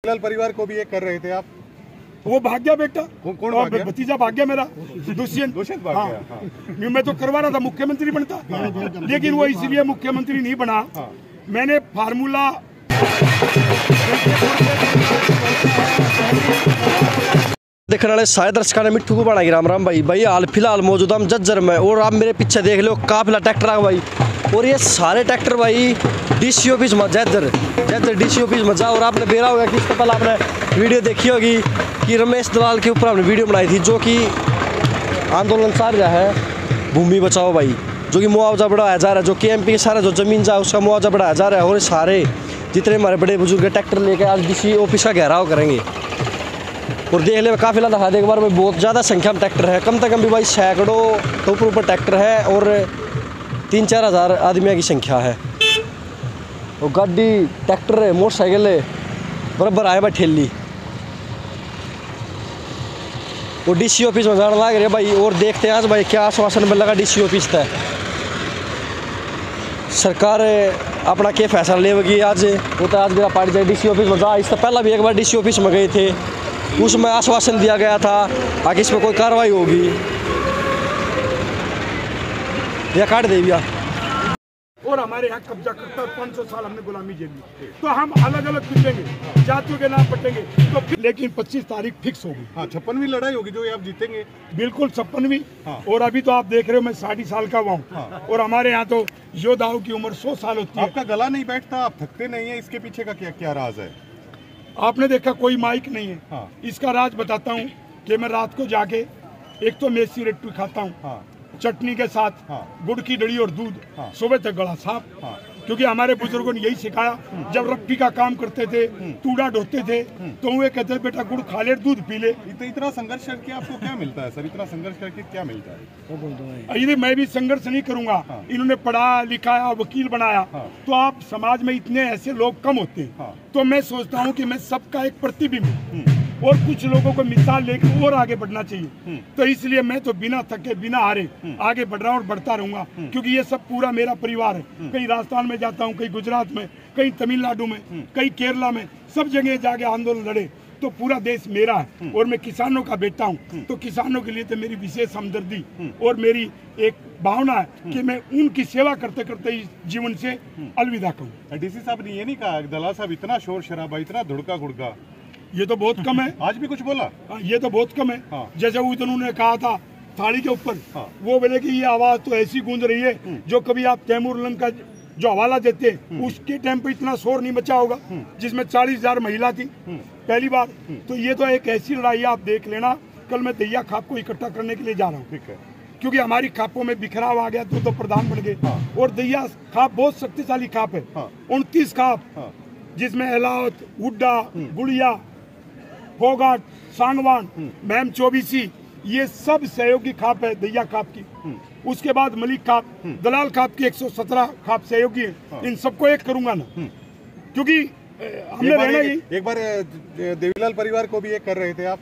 दलाल परिवार को भी ये कर रहे थे आप? वो भाग गया बेटा। कौन भाग गया? भतीजा भाग गया मेरा, दुष्यंत भाग गया। हाँ। मैं तो करवा रहा था, मुख्यमंत्री बनता, लेकिन वो इसलिए मुख्यमंत्री नहीं बना। मैंने फार्मूला देखने वाले सारे दर्शकों ने मिट्टू को बना राम राम भाई हाल फिलहाल मौजूद हम जज्जर में, और आप मेरे पीछे देख लो काफिला ट्रैक्टर आ भाई, और ये सारे ट्रैक्टर भाई डीसी ऑफिस में जज्जर डीसी ऑफिस में जा। और आपने बेरा होगा कि इससे पहले आपने वीडियो देखी होगी कि रमेश दलाल के ऊपर हमने वीडियो बनाई थी, जो कि आंदोलन चल रहा है भूमि बचाओ भाई, जो कि मुआवजा बढ़ाया जा रहा है, जो KMP के सारा जो जमीन जा उसका मुआवजा बढ़ाया जा रहा है। और सारे जितने हमारे बड़े बुजुर्ग ट्रैक्टर लेकर आज डीसी ऑफिस का घेराव करेंगे। और देख ले काफिला दिखा दे एक बार में, बहुत ज़्यादा संख्या में ट्रैक्टर है, कम से कम भी भाई सैकड़ों तो ऊपर ट्रैक्टर है, और 3-4 हज़ार आदमियों की संख्या है। और गाड़ी ट्रैक्टर मोटरसाइकिल बराबर आए भाई ठेली, और डीसी ऑफिस में जाने लग रहे भाई। और देखते हैं आज भाई क्या आश्वासन मिल लगा डीसी ऑफिस तक, सरकार अपना क्या फैसला लेगी आज। वो तो आज मेरा पार्टी जाए डीसी ऑफिस में जा, इससे पहले भी एक बार डीसी ऑफिस में गए थे, उसमें आश्वासन दिया गया था आगे इस पर कोई कार्रवाई होगी या काट दे दिया। और हमारे यहाँ कब्जा करता है, 500 साल हमने गुलामी झेली, तो हम अलग अलग पिटेंगे, जातियों के नाम पटेंगे, तो फिर लेकिन 25 तारीख फिक्स होगी। हाँ, 56वीं लड़ाई होगी जो ये आप जीतेंगे। बिल्कुल 56वीं। हाँ। और अभी तो आप देख रहे हो मैं 60 साल का हुआ हूँ। हाँ। और हमारे यहाँ तो योद्धाओं की उम्र 100 साल होती है। आपका गला नहीं बैठता, आप थकते नहीं है, इसके पीछे का क्या क्या राज है? आपने देखा कोई माइक नहीं है। हाँ। इसका राज बताता हूँ कि मैं रात को जाके एक तो मेसी रेट्टू खाता हूँ। हाँ। चटनी के साथ। हाँ। गुड़ की डली और दूध। हाँ। सुबह तक गला साफ। हाँ। क्योंकि हमारे बुजुर्गों ने यही सिखाया, जब रप्पी का काम करते थे, तूड़ा ढोते थे, तो वे कहते बेटा गुड़ खा ले, दूध पी ले। इतना संघर्ष करके आपको क्या मिलता है सर? इतना संघर्ष करके क्या मिलता है? यदि मैं भी संघर्ष नहीं करूंगा। हाँ। इन्होंने पढ़ा लिखाया, वकील बनाया। हाँ। तो आप समाज में इतने ऐसे लोग कम होते हैं। हाँ। तो मैं सोचता हूँ कि मैं सबका एक प्रतिबिंब हूँ, और कुछ लोगों को मिसाल लेकर और आगे बढ़ना चाहिए। तो इसलिए मैं तो बिना थके बिना हारे आगे बढ़ रहा हूँ और बढ़ता रहूंगा, क्योंकि ये सब पूरा मेरा परिवार है। कहीं राजस्थान में जाता हूँ, कहीं गुजरात में, कहीं तमिलनाडु में, कहीं केरला में, सब जगह जाके आंदोलन लड़े। तो पूरा देश मेरा है, और मैं किसानों का बेटा हूँ, तो किसानों के लिए तो मेरी विशेष हमदर्दी और मेरी एक भावना है कि मैं उनकी सेवा करते करते इस जीवन से अलविदा कहूँ। डीसी साहब ने ये नहीं कहा दलाल साहब इतना शोर शराबा, इतना धुड़का गुड़का, ये तो बहुत कम है। आज भी कुछ बोला? ये तो बहुत कम है। हाँ। जैसे वो उन्होंने कहा था थाली के ऊपर। हाँ। वो बोले कि ये आवाज तो ऐसी गूंज रही है जो कभी आप तैमूर लंग का जो हवाला देते उसके टाइम पे इतना शोर नहीं मचा होगा, जिसमें 40,000 महिला थी पहली बार। तो ये तो एक ऐसी लड़ाई आप देख लेना। कल मैं दैया खाप को इकट्ठा करने के लिए जा रहा हूँ, क्योंकि हमारी खापों में बिखराव आ गया, तो प्रधान बन गए। हाँ। और दैया खाप बहुत शक्तिशाली खाप है। हाँ। 29 खाप। हाँ। जिसमें एलावत, हुड्डा, गुड़िया, फोगाट, सांगवान, मैम चौबीसी, ये सब सहयोगी खाप है दैया खाप की। उसके बाद मलिक खाप, दलाल खाप की 117 खाप सहयोगी है। हाँ। इन सबको एक करूंगा ना, क्योंकि हमने रहना ही। एक बार देवीलाल परिवार को भी ये कर रहे थे आप?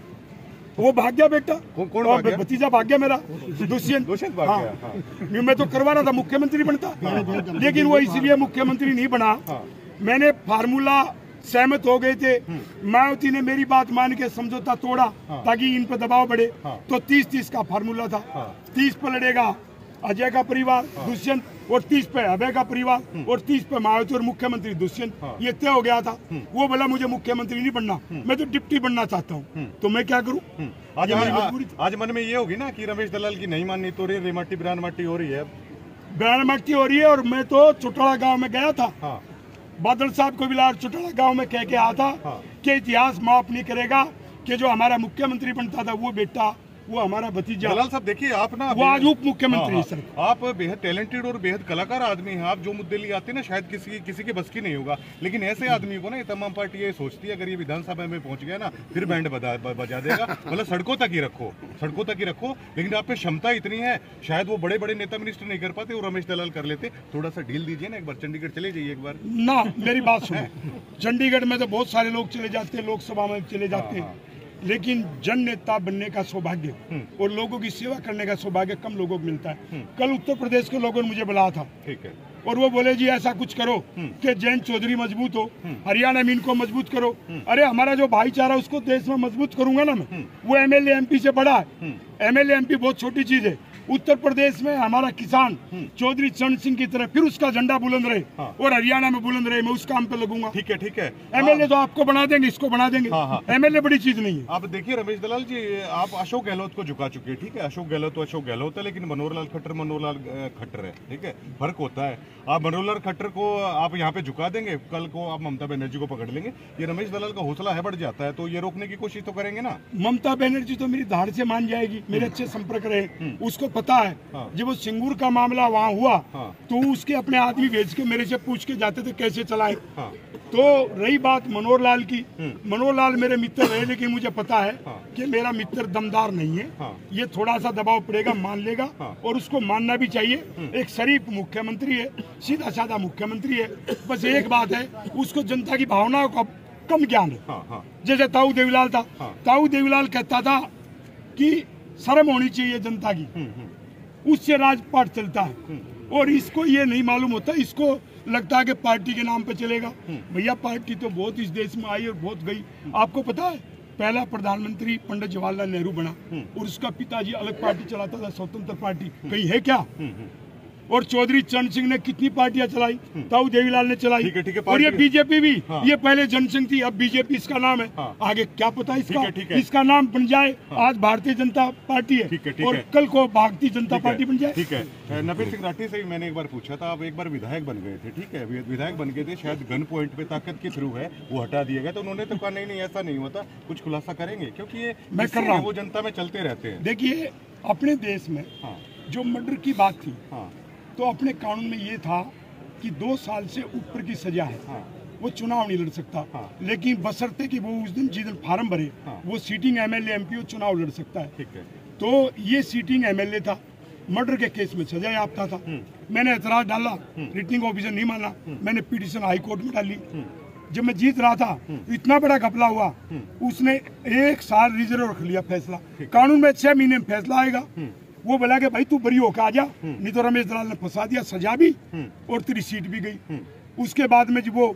वो भाग गया बेटा। कौन भाग गया? भतीजा भाग गया मेरा, दुष्यंत भाग गया। हाँ। मैं तो करवा रहा था, मुख्यमंत्री बनता, लेकिन वो इसलिए मुख्यमंत्री नहीं बना। मैंने फार्मूला सहमत हो गए थे, मायावती ने मेरी बात मान के समझौता तोड़ा। हाँ। ताकि इन पर दबाव बढ़े। हाँ। तो 30-30 का फार्मूला था। हाँ। 30 पर लड़ेगा अजय का परिवार। हाँ। दुष्यंत, और 30 पे अभय का परिवार। और 30 पे मायावती और मुख्यमंत्री दुष्यंत। हाँ। ये तय हो गया था। वो बोला मुझे मुख्यमंत्री नहीं बनना, मैं तो डिप्टी बनना चाहता हूँ, तो मैं क्या करूँ? आज मन में ये होगी ना कि रमेश दलाल की नहीं माननी, तो रेमाटी बिरान माटी हो रही है, बिरान माटी हो रही है। और मैं तो चौटाला गाँव में गया था। हाँ। बादल साहब को भी लार चौटाला गांव में कह के आया था। हाँ। कि इतिहास माफ नहीं करेगा कि जो हमारा मुख्यमंत्री बनता था वो बेटा, वो हमारा भतीजा। दलाल साहब देखिए, आप ना वो आज उप मुख्यमंत्री है सर। आप बेहद टैलेंटेड और बेहद कलाकार आदमी हैं। आप जो मुद्दे लिए आते हैं ना, शायद किसी के बस की नहीं होगा, लेकिन ऐसे आदमी को ना ये तमाम पार्टी ये सोचती है अगर ये विधानसभा में पहुंच गया ना, फिर बैंड बजा देगा। मतलब सड़कों तक ही रखो। लेकिन आप पे क्षमता इतनी है, शायद वो बड़े बड़े नेता मिनिस्टर नहीं कर पाते, वो रमेश दलाल कर लेते। थोड़ा सा ढील दीजिए ना, एक बार चंडीगढ़ चले जाइए एक बार ना। मेरी बात सुनो, चंडीगढ़ में तो बहुत सारे लोग चले जाते हैं, लोकसभा में चले जाते हैं, लेकिन जन नेता बनने का सौभाग्य और लोगों की सेवा करने का सौभाग्य कम लोगों को मिलता है। कल उत्तर प्रदेश के लोगों ने मुझे बुलाया था। ठीक है। और वो बोले जी ऐसा कुछ करो कि जयंत चौधरी मजबूत हो, हरियाणा में इनको मजबूत करो। अरे हमारा जो भाईचारा उसको देश में मजबूत करूंगा ना मैं। वो एमएलए एमपी से बड़ा है, एमएलए एमपी बहुत छोटी चीज है। उत्तर प्रदेश में हमारा किसान चौधरी चरण सिंह की तरह फिर उसका झंडा बुलंद रहे और हरियाणा में बुलंद रहे, मैं उस काम पे लगूंगा। ठीक है, ठीक है। एमएलए तो आपको बना देंगे, इसको बना देंगे। एमएलए बड़ी चीज नहीं है। आप देखिए रमेश दलाल जी, आप अशोक गहलोत को झुका चुके हैं, ठीक है। अशोक गहलोत तो अशोक गहलोत है, लेकिन मनोहर लाल खट्टर है, ठीक है, फर्क होता है। आप मनोहर लाल खट्टर को आप यहाँ पे झुका देंगे, कल को आप ममता बनर्जी को पकड़ लेंगे, ये रमेश दलाल का हौसला है बढ़ जाता है, तो ये रोकने की कोशिश तो करेंगे ना। ममता बनर्जी तो मेरी धाड़ से मान जाएगी, मेरे अच्छे संपर्क रहे, उसको पता है जब वो सिंगूर का मामला वहाँ हुआ तो उसके अपने आदमी भेज के मेरे से पूछ के जाते थे कैसे चलाए। तो रही बात मनोहर लाल की, मनोहर लाल मेरे मित्र रहे, लेकिन मुझे पता है कि मेरा मित्र दमदार नहीं है। ये थोड़ा सा दबाव पड़ेगा, मान लेगा, और उसको मानना भी चाहिए। एक शरीफ मुख्यमंत्री है, सीधा साधा मुख्यमंत्री है। बस एक बात है, उसको जनता की भावनाओं का कम ज्ञान है। जैसे ताऊ देवीलाल था, ताऊ देवीलाल कहता था कि शर्म होनी चाहिए जनता की, उससे राजपाट चलता है। और इसको ये नहीं मालूम होता, इसको लगता है कि पार्टी के नाम पे चलेगा। भैया पार्टी तो बहुत इस देश में आई और बहुत गई। आपको पता है पहला प्रधानमंत्री पंडित जवाहरलाल नेहरू बना और उसका पिताजी अलग पार्टी चलाता था, स्वतंत्र पार्टी, कहीं है क्या? और चौधरी चरण सिंह ने कितनी पार्टियां चलाई, ताऊ देवीलाल ने चलाई। ठीक है, और ये बीजेपी भी, ये पहले जनसंघ थी, अब बीजेपी इसका नाम है। आगे क्या पता इसका नाम बन जाए। आज भारतीय जनता पार्टी है और कल को भारतीय जनता पार्टी बन जाए। ठीक है। नवीन सिंह राठी से भी मैंने एक बार पूछा था, आप एक बार विधायक बन गए थे, ठीक है, विधायक बन गए थे, शायद गन पॉइंट पे ताकत के थ्रू है वो हटा दिया गया, तो उन्होंने तो कहा नहीं ऐसा नहीं होता, कुछ खुलासा करेंगे, क्योंकि ये मैं कर रहा हूँ, वो जनता में चलते रहते हैं। देखिए अपने देश में जो मर्डर की बात थी, तो अपने कानून में ये था कि 2 साल से ऊपर की सजा है, वो चुनाव नहीं लड़ सकता। लेकिन बशर्ते कि वो उस दिन जिस दिन फार्म भरे, वो सीटिंग एमएलए एमपी चुनाव लड़ सकता है। ठीक है। तो ये सीटिंग एमएलए था, मर्डर के केस में सजा याफ्ता था। मैंने एतराज डाला, रिटर्निंग ऑफिसर नहीं माना, मैंने पिटीशन हाई कोर्ट में डाली। जब मैं जीत रहा था, इतना बड़ा घपला हुआ, उसने 1 साल रिजर्व रख लिया फैसला। कानून में 6 महीने में फैसला आएगा। वो बोला कि भाई तू बरी होकर आ जा, नहीं तो रमेश दलाल ने फंसा दिया, सजा भी और तेरी सीट भी गई। उसके बाद में जब वो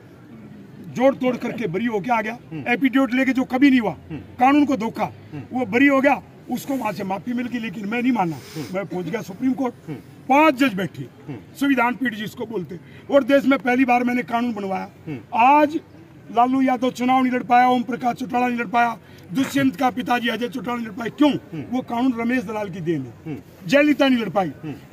जोड़ तोड़ करके बरी होके आ गया, एफिडेविट लेके, जो कभी नहीं हुआ, कानून को धोखा, वो बरी हो गया, उसको वहां से माफी मिल गई। लेकिन मैं नहीं माना, मैं पहुंच गया सुप्रीम कोर्ट। 5 जज बैठे, संविधान पीठ जिसको बोलते, और देश में पहली बार मैंने कानून बनवाया। आज लालू यादव चुनाव नहीं लड़ पाया, ओम प्रकाश चौटाला नहीं लड़ पाया, दुष्यंत का पिताजी अजय चौटाला नहीं लड़ पाए। क्यों? वो कानून रमेश दलाल की देन है। जयललिता नहीं लड़ पाई,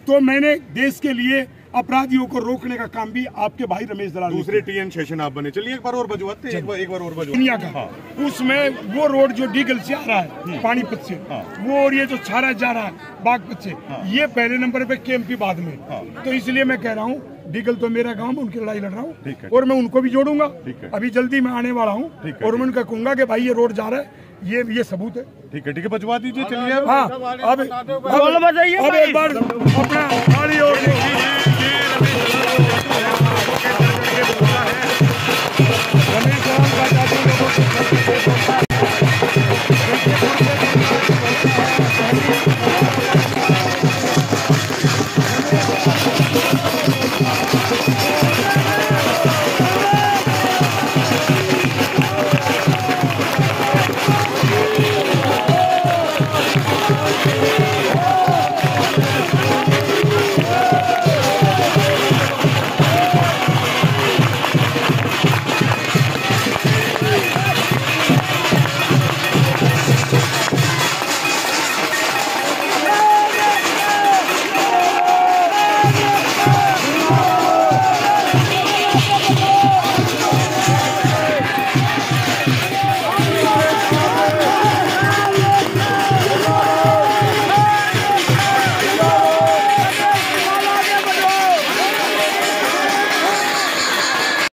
तो मैंने देश के लिए अपराधियों को रोकने का काम भी आपके भाई रमेश दलाल। दूसरे टीएन शेषन आप बने। चलिए एक बार और बजवाते, एक बार और बजवाते। दुनिया का उसमें वो रोड जो डीगल से आ रहा है, पानीपत से, वो, और ये जो छारा जा रहा है बागपत से, ये पहले नंबर पे केएमपी बाद में। तो इसलिए मैं कह रहा हूँ, डीगल तो मेरा गांव में, उनकी लड़ाई लड़ रहा हूँ, और मैं उनको भी जोड़ूंगा। अभी जल्दी मैं आने वाला हूँ, और मैं उनका कहूंगा कि भाई ये रोड जा रहा है, ये सबूत है। ठीक है, बजवा दीजिए। चलिए अब एक बार अपना